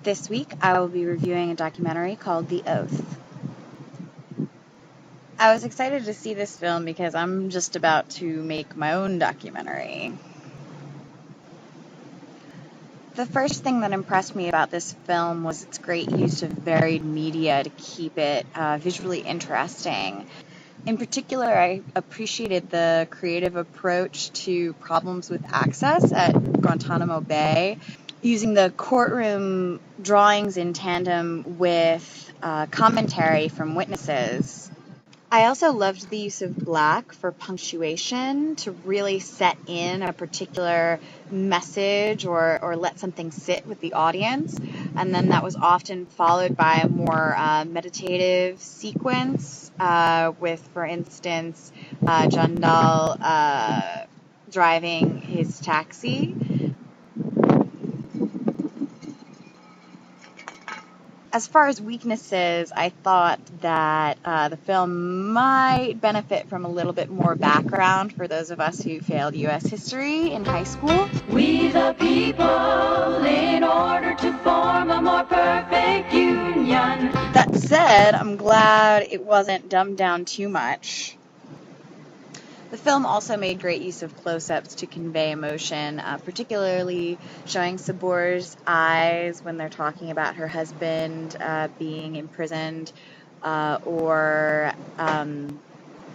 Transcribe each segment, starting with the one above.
This week, I will be reviewing a documentary called The Oath. I was excited to see this film because I'm just about to make my own documentary. The first thing that impressed me about this film was its great use of varied media to keep it visually interesting. In particular, I appreciated the creative approach to problems with access at Guantanamo Bay, using the courtroom drawings in tandem with commentary from witnesses. I also loved the use of black for punctuation to really set in a particular message or let something sit with the audience. And then that was often followed by a more meditative sequence with, for instance, John Dahl driving his taxi. As far as weaknesses, I thought that the film might benefit from a little bit more background for those of us who failed U.S. history in high school. We the people, in order to form a more perfect union. That said, I'm glad it wasn't dumbed down too much. The film also made great use of close-ups to convey emotion, particularly showing Sabour's eyes when they're talking about her husband being imprisoned, or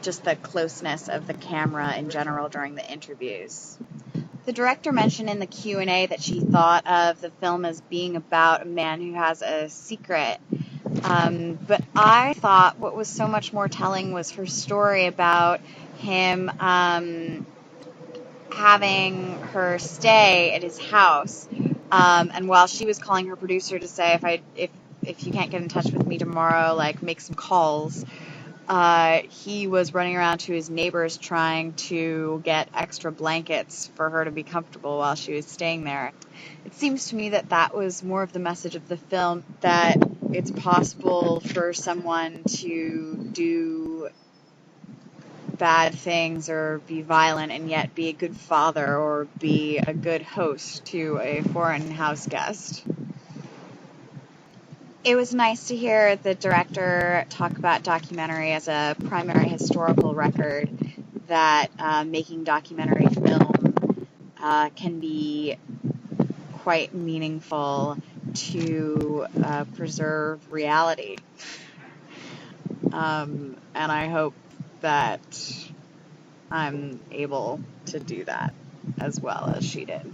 just the closeness of the camera in general during the interviews. The director mentioned in the Q&A that she thought of the film as being about a man who has a secret. But I thought what was so much more telling was her story about him having her stay at his house, and while she was calling her producer to say, if you can't get in touch with me tomorrow, like, make some calls, he was running around to his neighbors trying to get extra blankets for her to be comfortable while she was staying there. It seems to me that that was more of the message of the film, that it's possible for someone to do bad things or be violent and yet be a good father or be a good host to a foreign house guest. It was nice to hear the director talk about documentary as a primary historical record, that making documentary film can be quite meaningful to preserve reality. And I hope that I'm able to do that as well as she did.